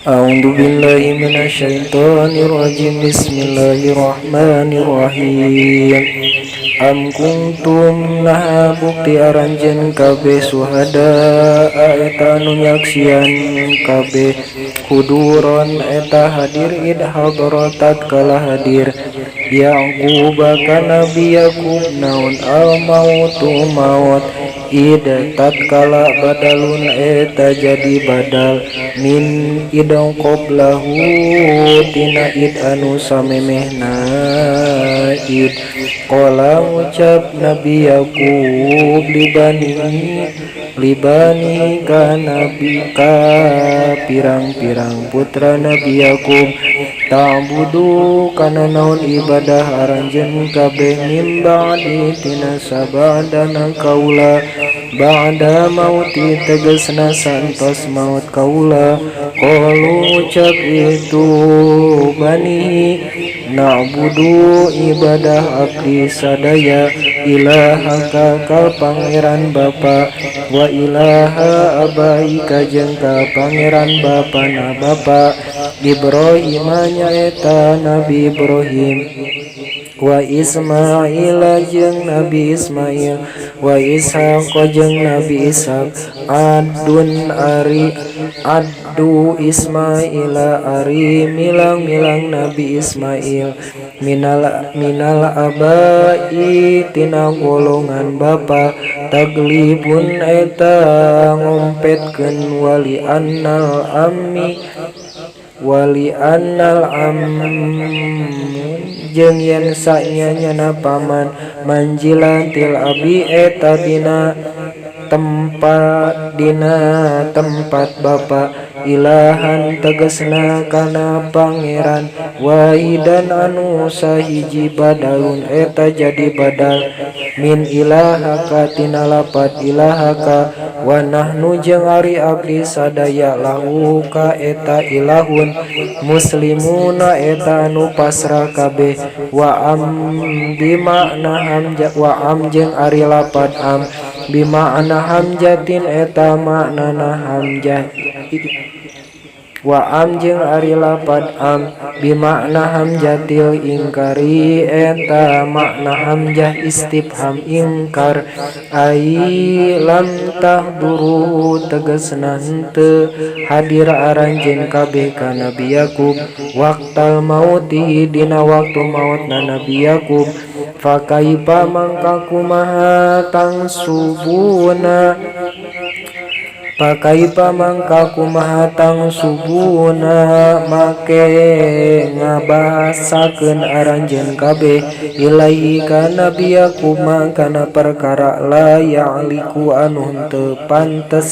A'udzu billahi minasyaitonir rajim. Bismillahirrahmanirrahim. Am kuntum naha bukti aranjeun kabeh suhada eta nu nyaksian kabeh kuduron eta hadir id hadaratat kala hadir Yaqub ka nabi Yaqub naun al mautu maut id tatkala badalun eta jadi badal min idong qoblahu tina id anu samemehna id qala ngucap nabi Yaqub libani ka nabi ka pirang-pirang putra nabi Yaqub ta'budu kana naon ibadah aranjeun kabeh min ba'di tina sabadana kaula ba'da mauti tegasna santos maut kaula qalu ucap itu bani na'budu ibadah abdi sadaya ilahaka ka pangeran bapa wa ilaha abaika jeung ka pangeran bapana bapa Ibrahim nyaeta Nabi Ibrahim wa Ismail jeung Nabi Ismail wa Ishaq jeung Nabi Ishaq adu Ismail ari milang-milang Nabi Ismail minal abai tina golongan bapa taglibun eta ngompetkeun wali annal jeung yen sanyana paman manjilan til abi eta dina tempat bapa ilahan tegasna kana pangeran wahidan anu sahiji badalun eta jadi badal min ilahaka tina lapat ilahaka wa nahnu jeung ari abdi sadaya lahu ka eta ilahun muslimuna eta anu pasrah kabeh wa am bimakna hamja wa am jeung ari lapat am bimakna hamjatin eta maknana hamjah wa am jeung ari lapad am bimakna hamjatil ingkari eta makna hamjah istifham ingkar ai lam tahduru tegasna henteu hadir aranjeun kabeh ka Nabi Yaqub waqtal mauti dina waktu mautna Nabi Yaqub fakaifa mangka kumaha tangsubuna pakaipa mangka kumaha tangsubuna make ngabasakeun aranjeun kabeh ilahi ka Nabi Yaqub kana perkara la ya'liku anu teu pantes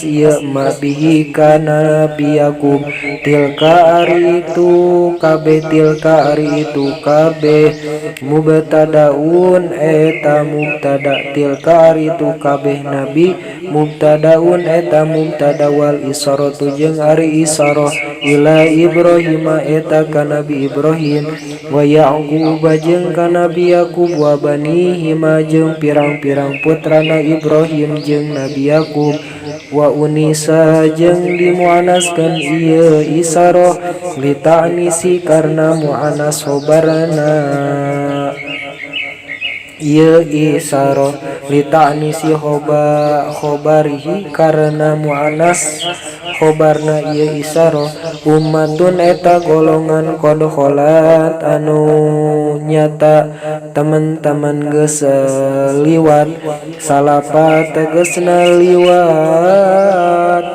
ieu ma bihi ka Nabi Yaqub tilka ari itu kabeh mubtadaun eta mubtada tilka ari itu kabeh nabi mubtadaun eta mubtada wal isaratu jeung ari isarah ila Ibrahim eta ka Nabi Ibrahim wa Yaqub jeung ka Nabi Yaqub wa banihi jeung pirang-pirang putrana Ibrahim jeung Nabi Yaqub wa unisa jeung dimuanaskeun ieu isarah lita'nisi karna muanas khobarna ieu isarah lita'nisi khobarihi karena mu'anas khobarna ieu isarah ummatun eta golongan qad kholat anu nyata teman-teman geus liwat salafa tegasna liwat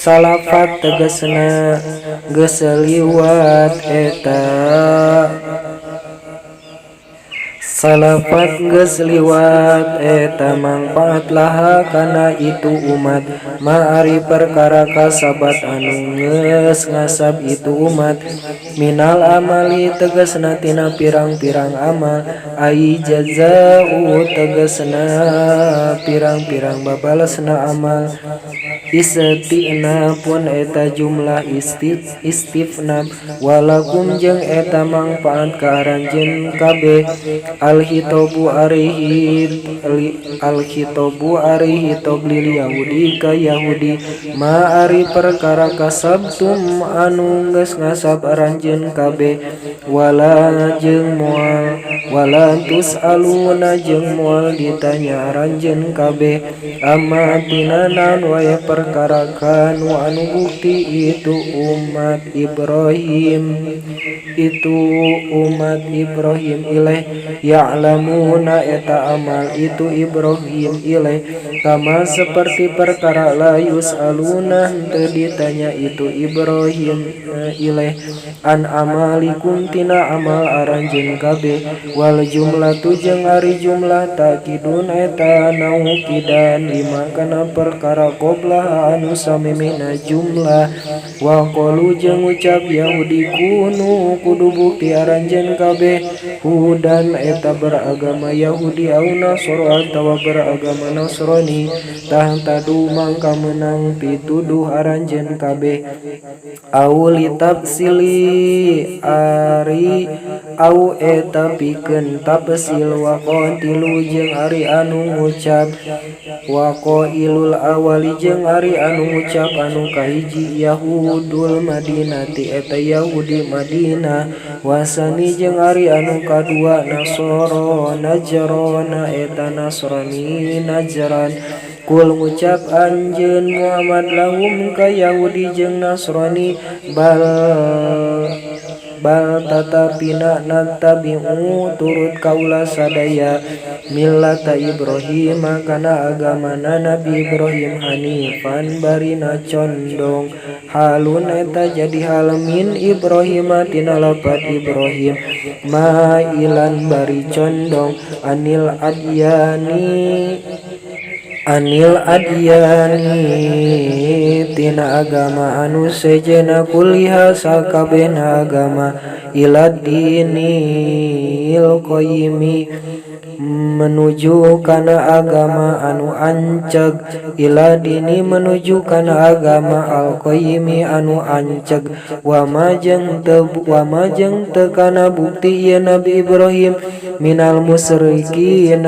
salafat tegasna geus liwat eta salafat geus liwat eta mangpaat laha kana itu umat ma'ari perkara kasabat anu geus ngasab itu umat minal amali tegasna tina pirang-pirang amal ai jazau tegasna pirang-pirang babalasna amal Istinafun eta jumlah istifnam walakum jeung eta mangpaat ka aranjeun kabeh al-khitobu ari hitob lil Yahudi ka Yahudi ma ari perkara kasabtum anu geus ngasab aranjeun kabeh wala jeung moal wala tusaluna jeung moal ditanya aranjeun kabeh amma tinanan wae perkara kanu anu bukti itu umat Ibrahim ilaih ya'lamuna eta amal itu Ibrahim ilaih kama seperti perkara la yus'aluna henteu ditanya itu Ibrahim ilaih an amalikum tina amal aranjeun kabeh wal jumlatu jeung ari jumlah takidun eta naukidan lima kana perkara qoblah anu samemehna jumlah wa qalu jeung ucap Yahudi kudu bukti aranjeun kabeh hudan eta beragama Yahudi au Nasoro atawa beragama Nasrani tah tadu mangka menang pituduh aranjeun kabeh au litafsili ari au eta pikeun tafsil wa qatilu jeung ari anu ngucap wa qailul awali jeung ari anu ngucap anu kahiji Yahudul Madinati eta Yahudi Madinah wasani jeung ari anu kadua Nasoro Najrona eta Nasrani Najran kul ngucap anjeun Muhammad lahum ka Yahudi jeung Nasrani bal tatapina natabi'u turut kaula sadaya millata Ibrahim kana agamana Nabi Ibrahim hanifan barina condong halun eta jadi hal min Ibrahim tina lafaz Ibrahim mailan bari condong anil adyani tina agama anu sejena kuliah sakabehna agama ilad dinil qayyimi menuju kana agama anu anceg ila dini menuju kana agama al-qayyimi anu anceg wa majeng teu kana bukti ieu Nabi Ibrahim minal musyrikin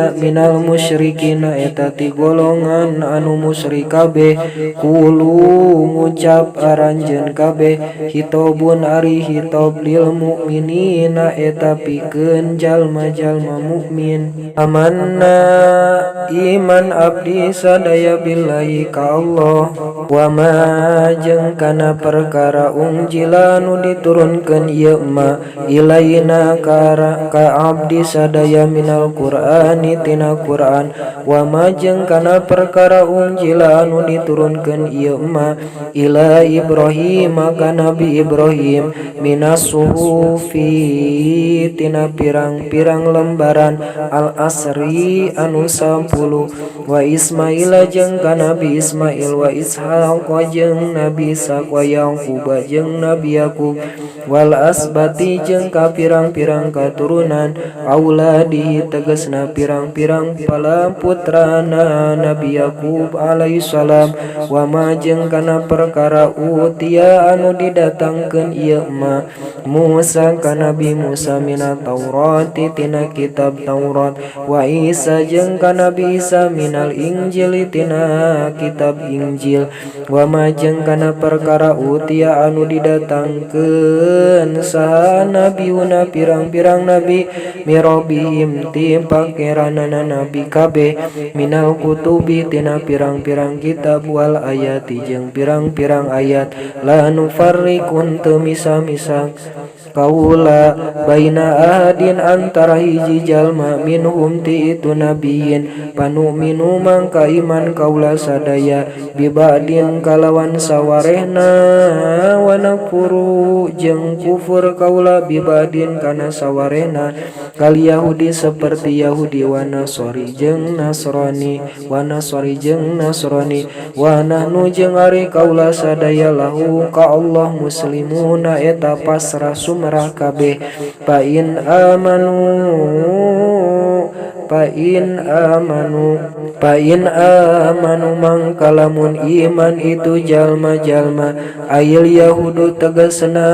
eta ti golongan anu musyrik kabeh kulu ngucap aranjeun kabeh hitobun ari hitob lil mukminina eta pikeun jalma-jalma mukmin amanna iman abdi sadaya billahi ka Allah wa ma jeung kana perkara unjila nu diturunkeun ieu ma ilaina ka abdi sadaya minal qur'ani tina Qur'an wa ma jeung kana perkara unjila anu diturunkeun ieu ma ila Ibrahim ka Nabi Ibrahim minas suhufi tina pirang-pirang lembaran al-asri anu 10 wa Ismail jeung ka Nabi Ismail wa Ishaq jeung Nabi Ishaq wa Yaqub jeung Nabi Yaqub wal asbati jeung ka pirang-pirang katurunan auladihi tegasna pirang-pirang pala putrana Nabi Yaqub alaihi salam wa ma jeung kana perkara utia anu didatangkeun ieu ma Musa ka Nabi Musa minat Taurat tina kitab Taurat wa Isa jeung ka Nabi Isa minal Injil tina kitab Injil wa ma jeung kana perkara utia anu didatangkeun saha nabiuna pirang-pirang nabi mirobihim ti pangeranana nabi kabeh minal kutubi tina pirang-pirang kitab wal ayati jeung pirang-pirang ayat la nufarriqun teu misa-misa kaula baina ahadin antara hiji jalma minhum ti itu nabiyin panu minu mangka iman kaula sadaya bibadin kalawan sawarehna wa nakfuru jeung kufur kaula bibadin kana sawarehna kal Yahudi seperti Yahudi wa Nasori jeung Nasrani wa Nasori jeung Nasrani wa nahnu jeung ari kaula sadaya lahu ka Allah muslimuna eta pasrah sumrah kabeh pa in amanu pa in amanu mangkalamun iman itu jalma-jalma ayil yahudu tegasna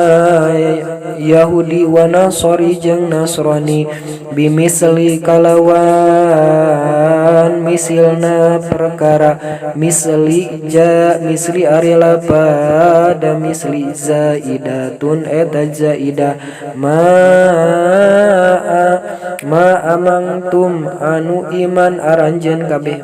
Yahudi wa Nasori jeung Nasrani bimisli kalawan misilna perkara misli arila pada misli zaidatun eta zaidah ma amangtum anu iman aranjeun kabeh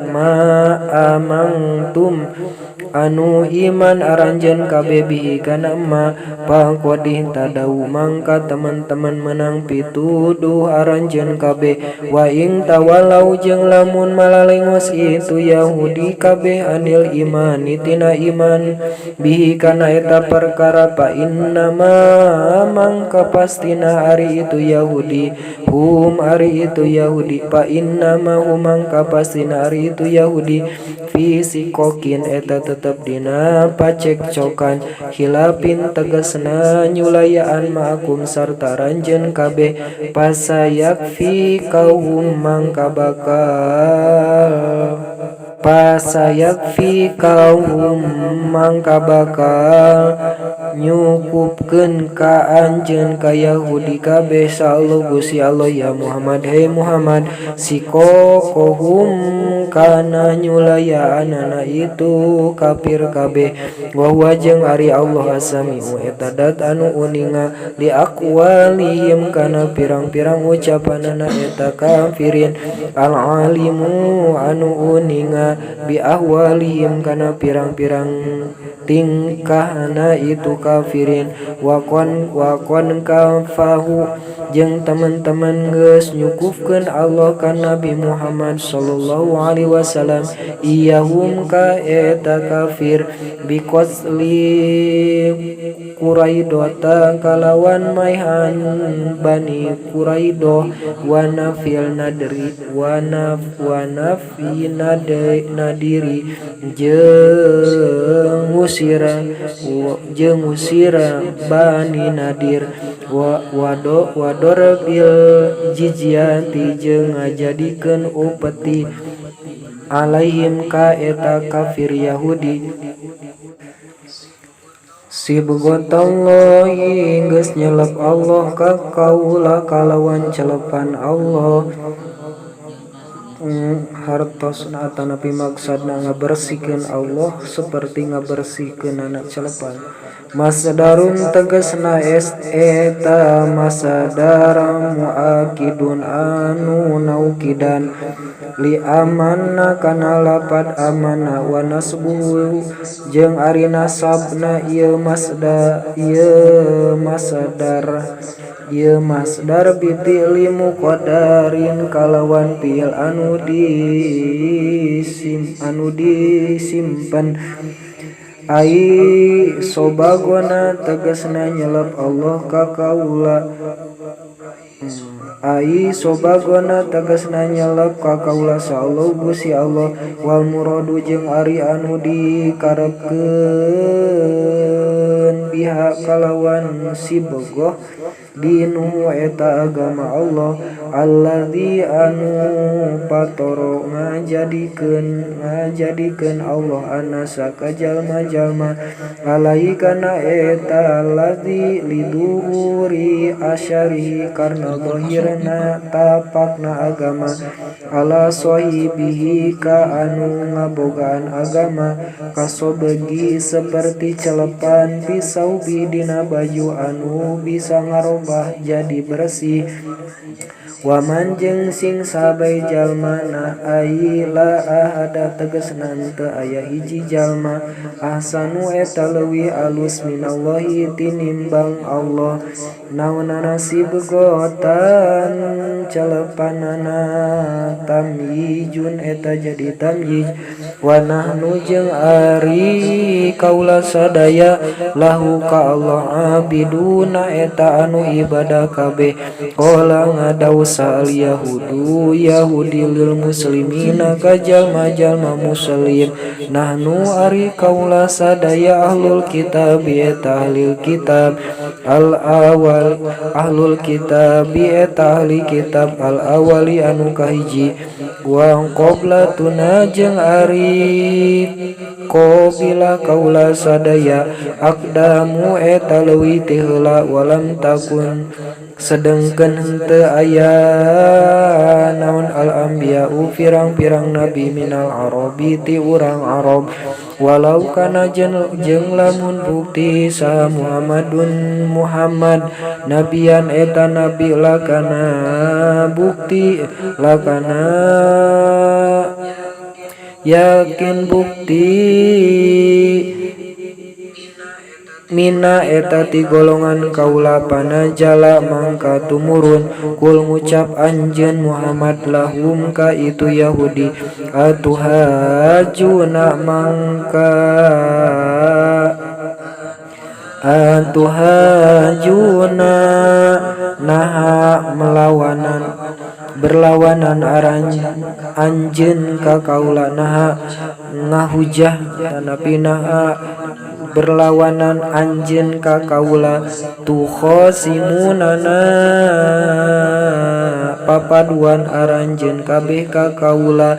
anu iman aranjeun kabeh bihi kana ma pangkodih tadau mangka teman-teman menang pituduh aranjeun kabeh wa ing tawalau jeung lamun malalengos itu Yahudi kabeh anil iman tina iman bihi kana eta perkara pa innama mangka pastina ari itu Yahudi ari itu Yahudi pa innama mangka pastina ari itu Yahudi fisikokin eta tetep dina pacekcokan hilapin tegasna nyulayaan ma'akum sarta ranjeun kabeh pasayak fi kaum mangka bakal nyukupkeun ka anjeun ka Yahudi kabeh sallallahu Gusti Allah ya Muhammad he Muhammad sikokohum kana nyulayaanana itu kafir kabeh wa huwa jeung ari Allah asami'u eta dat anu uninga li aqwalihim kana pirang-pirang ucapanana eta kafirin al alimu anu uninga bi ahwalihim kana pirang-pirang tingkahna itu kafirin wakon kafahu jeung teman-teman geus nyukufkeun Allah ka Nabi Muhammad sallallahu alaihi wasallam iyahum ka eta kafir biqasli Quraidota kalawan maihan Bani Quraidah wa nafil nadri wa nafi nadiri jeung usira Bani Nadir wador bil jizyati jeung ngajadikeun upeti alaihim ka eta kafir Yahudi sibghatallahi geus nyelep Allah ka kaula kalawan celepan Allah hartosna atanapi maksudna ngabersihkeun Allah seperti ngabersihkeun anak celepan masdarun tegasna eta masdar muakidun anu naukidan li amanna kana lapad amanna wa nasbuhu jeung ari nasabna ieu masdar bitil muqaddarin kalawan fi'il anu disimpan ai sobagona tegasna nyelep Allah ka kaula ai sobagona tegasna nyelep ka kaula sallallahu Gusti Allah wal muradu jeung ari anu dikarepkeun biha kalawan sibghah dinuhu eta agama Allah alladzi anu patoro ngajadikeun Allah anasa ka jalma-jalma alai kana eta alladzi liduhuri asyarihi karna zahirna tapakna agama ala sahibihi ka anu ngabogaan agama kasobegi seperti celepan pisau bidina baju anu bisa ngarobah jadi bersih waman jeung sing sabai jalmana ai la ahada tegasna teu aya hiji jalma ahsanu eta leuwih alus minallahi tinimbang Allah naunana sibghatan celepanana tamyijun eta jadi tamyij wa nahnu jeung ari kaula sadaya lahu ka Allah abiduna eta anu ibadah kabeh qala ngadaus sal yahudu yahudi lil muslimina ka jalma-jalma muslim nahnu ari kaula sadaya ahlul kitab eta ahlul kitab al awal ahlul kitab eta ahli kitab al awali anu kahiji wa qoblatuna jeung ari qabila kaula sadaya aqdamu eta leuwih ti heula walam takun sedengkeun henteu aya naon al anbiya'u pirang-pirang nabi minal arabi ti urang Arab walau kana jeung lamun bukti sa Muhammadun Muhammad nabian eta nabi lakana bukti lakana yakin bukti mina eta ti golongan kaula panajala mangka tumurun kul ngucap anjeun Muhammad lahum ka itu Yahudi atuhajuna mangka atuhajuna naha melawanan berlawanan anjeun ka kaula naha ngahujah tanapi naha berlawanan anjeun ka kaula tukhosimunana papaduan aranjeun kabeh ka kaula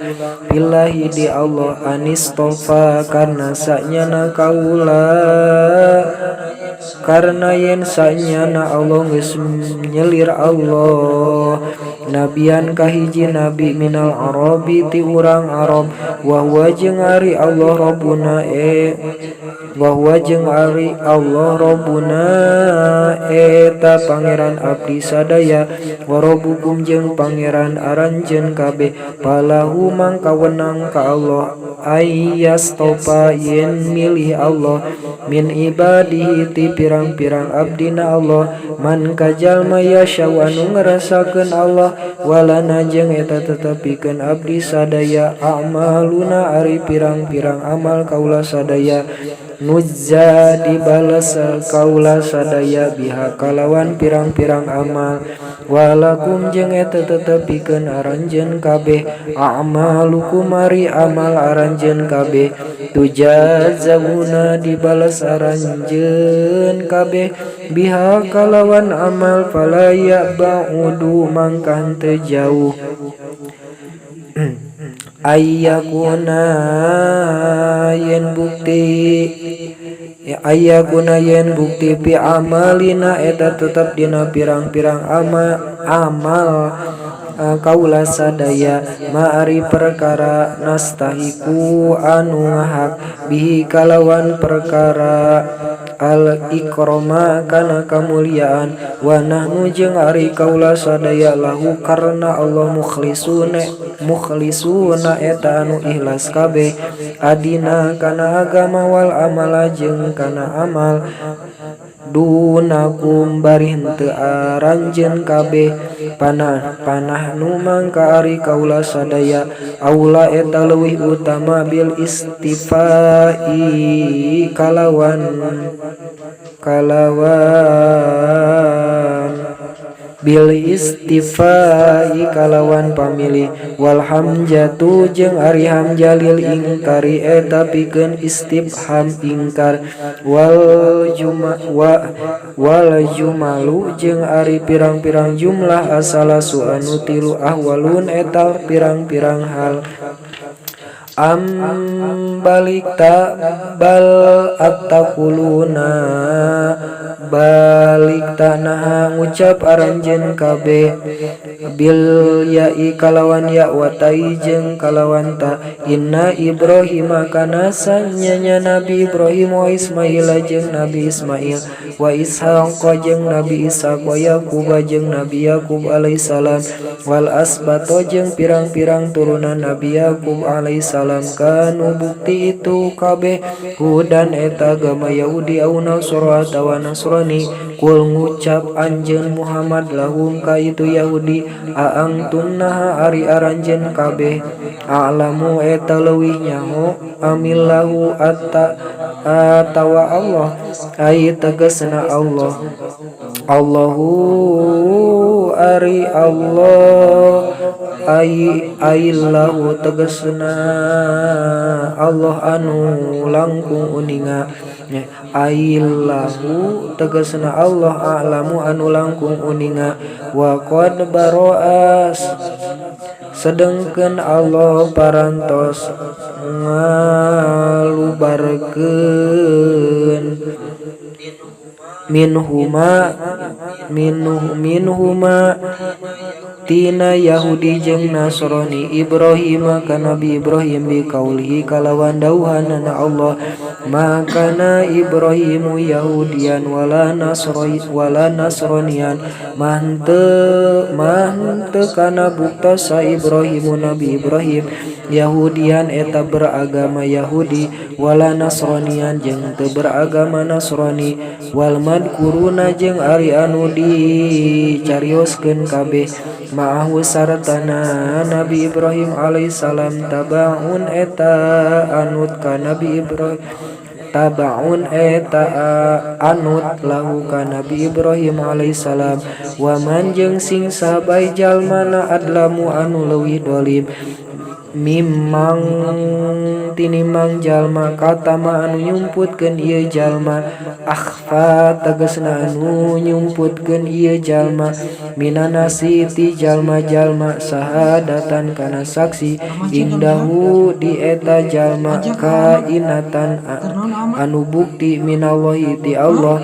billahi di Allah anistofa karna sanyana kaula karna yen sanyana Allah geus nyelir Allah nabian kahiji nabi minal arabi ti urang Arab wa huwa jeung ari Allah rabbuna wa huwa jeung ari Allah rabbuna eta pangeran abdi sadaya wa rabbukum jeung pangeran aranjeun kabeh palahu mangka wenang ka Allah ayyastofa yen milih Allah min ibadihi ti pirang-pirang abdina Allah man kajalma yasyau anu ngarasakeun Allah walana jeung eta tetepikeun abdi sadaya amaluna ari pirang-pirang amal kaula sadaya nuzza dibales kaula sadaya biha kalawan pirang-pirang amal walakum jeung eta tetepikeun aranjeun kabeh amalukum ari amal aranjeun kabeh tujazabuna dibales aranjeun kabeh biha kalawan amal fala ya'budu mangka henteu jauh ayyakuna yen bukti pi amalina eta tetep dina pirang-pirang amal kaula sadaya ma'ari perkara nastahiku anu ngahak bihi kalawan perkara al ikrama kana kamuliaan wa nahnu jeung ari kaula sadaya lahu karna Allah mukhlisuna eta anu ikhlas kabeh adina kana agama wal amala jeung kana amal dunakum bari henteu aranjeun kabeh panah nu mangka ari kaula sadaya aula eta leuwih utama bil istifai kalawan bil istifai kalawan pamilih wal hamjatu jeung ari hamjalil ingkari eta pikeun istifham ingkar wal jumalu jeung ari pirang-pirang jumlah asalasu anu tilu ahwalun eta pirang-pirang hal balikta bal attakuluna balikta nah ngucap aranjeun kabeh bil ya'i kalawan ya wa tai jeung kalawan ta inna Ibrahim kana sanyanya Nabi Ibrahim wa Ismail jeung Nabi Ismail wa Ishaq jeung Nabi Ishaq wa Yaqub jeung Nabi Yaqub alaihissalam wal asbato jeung pirang-pirang turunan Nabi Yaqub alaihissalam kanu bukti itu kabeh hudan eta agama Yahudi au Nasara atawa Nasrani kul ngucap anjeun Muhammad lahum ka itu Yahudi aangtum naha ari aranjeun kabeh a'lamu eta leuwih nyaho amillahu atawa Allah ai tegasna Allah Allahu ari Allah Aillahu tegasna Allah anu langkung uninga Aillahu tegasna Allah a'lamu anu langkung uninga wa qad baro'as sedengkeun Allah parantos ngalubarkeun minhuma tina Yahudi jeung Nasrani Ibrahim ka Nabi Ibrahim bi kaulihi kalawan dauhanna Allah makana Ibrahimu Yahudian wala Nasranian mante kana bukta sa Ibrahimu Nabi Ibrahim Yahudian eta beragama Yahudi wala Nasranian jeung teu beragama Nasrani wal madkuruna jeung ari anu dicarioskeun kabeh ma'ahu saratana Nabi Ibrahim alaihissalam tabaun eta anut ka Nabi Ibrahim tabaun eta anut lahu ka Nabi Ibrahim alaihissalam wa man jeung sing sabai jalmana adlamu anu leuwih dolim mimang tinimang jalma katama anu nyumputkeun ieu jalma akhfa tegasna anu nyumputkeun ieu jalma minanasi ti jalma-jalma sahadatan kana saksi indahu di eta jalma kainatan anu bukti minallahi ti Allah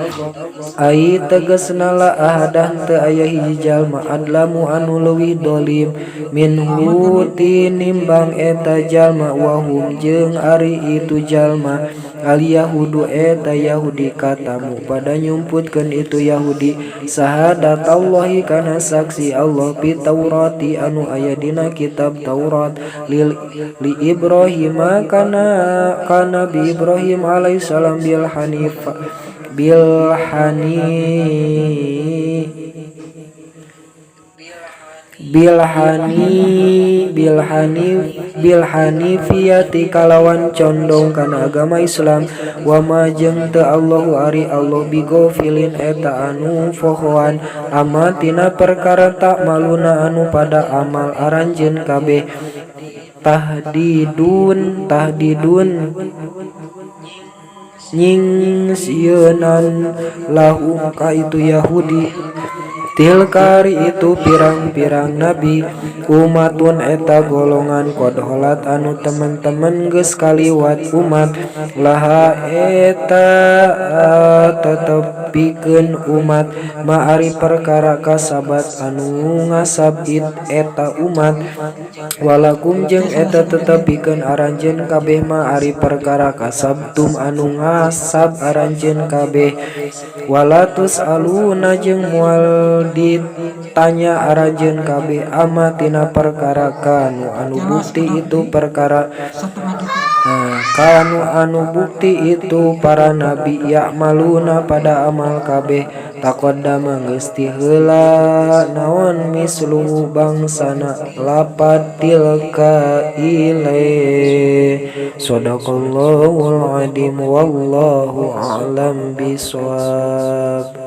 ai tegasna la ahadan teu aya hiji jalma adlamu anu leuwih dolim minhu tinimbang eta jalma wahum jeung ari itu jalma al yahudu eta Yahudi katamu pada nyumputkeun itu Yahudi sahadat Allahi kana saksi Allah pi Taurati anu aya dina kitab Taurat li Ibrahim kana Nabi Ibrahim alaihissalam bilhanifiyati kalawan condong kana agama Islam wa ma jeung teu Allahu ari Allah bigofilin eta anu pohoan amatina perkara tak maluna anu pada amal aranjeun kabeh tahdidun nyingsieunan lahu ka itu Yahudi tilkari itu pirang-pirang nabi umatun eta golongan kodholat anu teman-teman geus kaliwat umat laha eta tetepikeun umat maari perkara kasabat anu ngasabit eta umat walakum jeung eta tetepikeun aranjeun kabeh maari perkara kasabtum anu ngasab aranjeun kabeh walatus aluna jeung moal ditanya aranjeun kabeh amatina perkara kanu anu bukti itu perkara kanu anu bukti itu para nabi ya'maluna pada amal kabeh taqaddama geus ti heula naon mislu bangsana lapad tilka ile sadaqallahul adim wallahu a'lam bisawab.